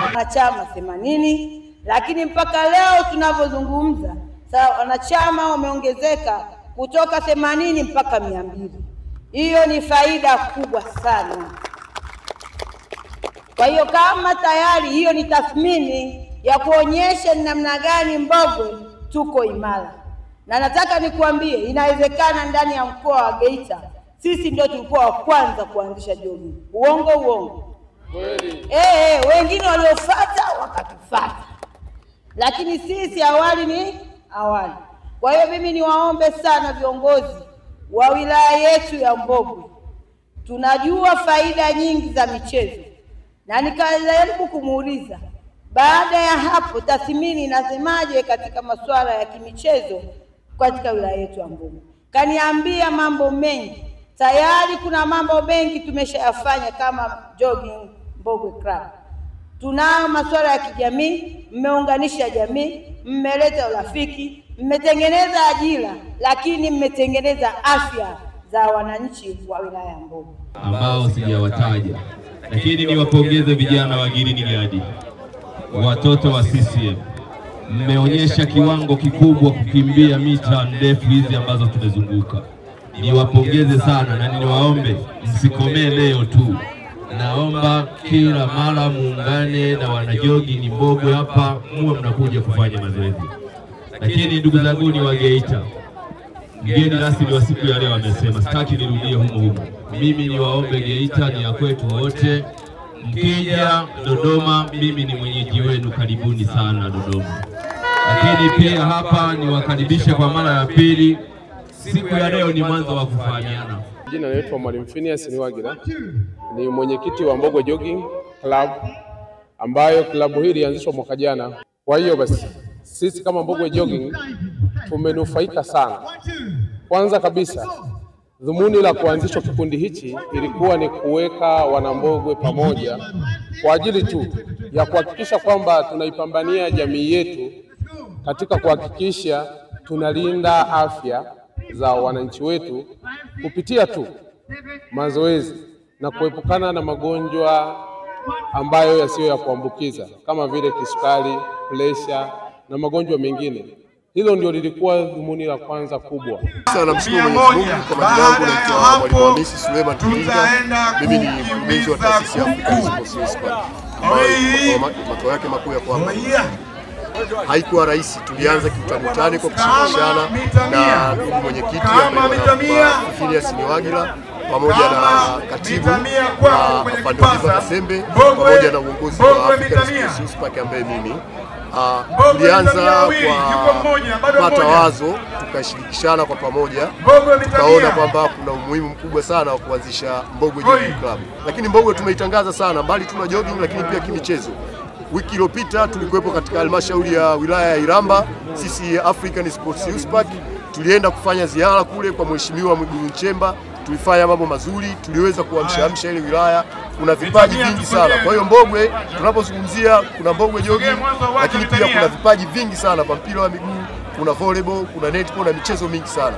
Wanachama 80, lakini mpaka leo tunavyozungumza wanachama wameongezeka kutoka 80 mpaka 200. Hiyo ni faida kubwa sana. Kwa hiyo kama tayari hiyo ni tathmini ya kuonyesha namna gani Mbogwe tuko imara. Na nataka nikuambie inawezekana ndani ya mkoa wa Geita sisi ndio tulikuwa wa kwanza kuanzisha jogging. Uongo? Wengine waliofuata wakatufuata. Lakini sisi awali ni awali. Kwa hiyo mimi niwaombe sana viongozi wa wilaya yetu ya Mbogwe. Tunajua faida nyingi za michezo. Na nikajaribu kumuuliza baada ya hapo tathmini inasemaje katika masuala ya kimichezo katika wilaya yetu ya Mbogwe. Kaniambia mambo mengi. Tayari kuna mambo mengi tumeshayafanya kama jogging Mbogwe Club. Tunao masuala ya kijamii, mmeunganisha jamii, mmeleta urafiki, mmetengeneza ajira, lakini mmetengeneza afya za wananchi wa wilaya ya Mbogwe ambao sijawataja. Lakini niwapongeze vijana wa Girini Gadi, watoto wa CCM. Mmeonyesha kiwango kikubwa kukimbia mita ndefu hizi ambazo tumezunguka. Niwapongeze sana na niwaombe msikomee leo tu. Naomba kila mara muungane na wanajogging Mbogwe hapa, muwe mnakuja kufanya mazoezi. Lakini ndugu zangu ni wa Geita, mgeni rasmi wa siku ya leo amesema, sitaki nirudie humo. Mimi niwaombe Geita ni ya kwetu wote. Mkija Dodoma, mimi ni mwenyeji wenu, karibuni sana Dodoma. Lakini pia hapa niwakaribisha kwa mara ya pili. Siku ya leo ni mwanzo wa kufahamiana. Jina naitwa Mwalimu Phineas Niwagira, ni mwenyekiti wa Mbogwe Jogging Club ambayo klabu hii ilianzishwa mwaka jana. Kwa hiyo basi sisi kama Mbogwe Jogging tumenufaika sana. Kwanza kabisa dhumuni la kuanzishwa kikundi hichi ilikuwa ni kuweka wanambogwe pamoja kwa ajili tu ya kuhakikisha kwamba tunaipambania jamii yetu katika kuhakikisha tunalinda afya za wananchi wetu kupitia tu mazoezi na kuepukana na magonjwa ambayo yasiyo ya kuambukiza kama vile kisukari, presha na magonjwa mengine. Hilo ndio lilikuwa dhumuni la kwanza kubwa. Namshukuru Mwenyezi Mungu kwa majina yangu naitwa Mwalimu Hamisi Suleiman Tulinga. Mimi ni mkurugenzi wa taasisi ya African Sports Uspa. Makao yake makuu ya kwamba haikuwa rahisi. Tulianza kiutanutani kwa kushirikiana na ndugu mwenyekiti ambaye Phineas Niwagira pamoja na katibu Pandoliva Kasembe pamoja na uongozi wa African Sports Uspa ambaye mimi tulianza kwa kupata wazo, tukashirikishana kwa pamoja, tukaona kwamba kuna umuhimu mkubwa sana wa kuanzisha Mbogwe Jogging Club. Lakini Mbogwe tumeitangaza sana, mbali tuna jogging lakini pia kimichezo. Wiki iliyopita tulikuwepo katika halmashauri ya wilaya ya Iramba, sisi African Sports Uspa, tulienda kufanya ziara kule kwa Mheshimiwa Mwigulu Nchemba. Tulifanya mambo mazuri, tuliweza kuamsha ile wilaya. Kuna vipaji vingi sana. Kwa hiyo Mbogwe tunapozungumzia kuna Mbogwe Jogging, lakini pia kuna vipaji vingi sana, kwa mpira wa miguu, kuna volleyball, kuna netball na michezo mingi sana.